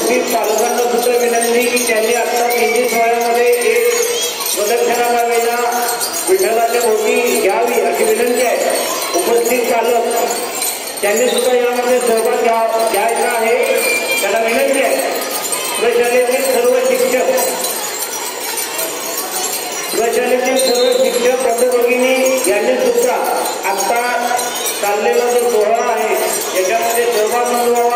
उपस्थित पालकांना सुद्धा विनंती की त्यांनी आता मेहंदी सोहळ्यामध्ये एक प्रदक्षिणा वेळेला विठ्ठलाच्या भोवती घ्यावी अशी विनंती आहे। उपस्थित पालक त्यांनी सुद्धा यामध्ये सहभाग घ्यायचा आहे, त्यांना विनंती आहे। प्रशालेतील सर्व शिक्षक बंधू-भगिनी यांनी सुद्धा आता चाललेला जो सोहळा आहे याच्यामध्ये सहभाग नोंदवावा।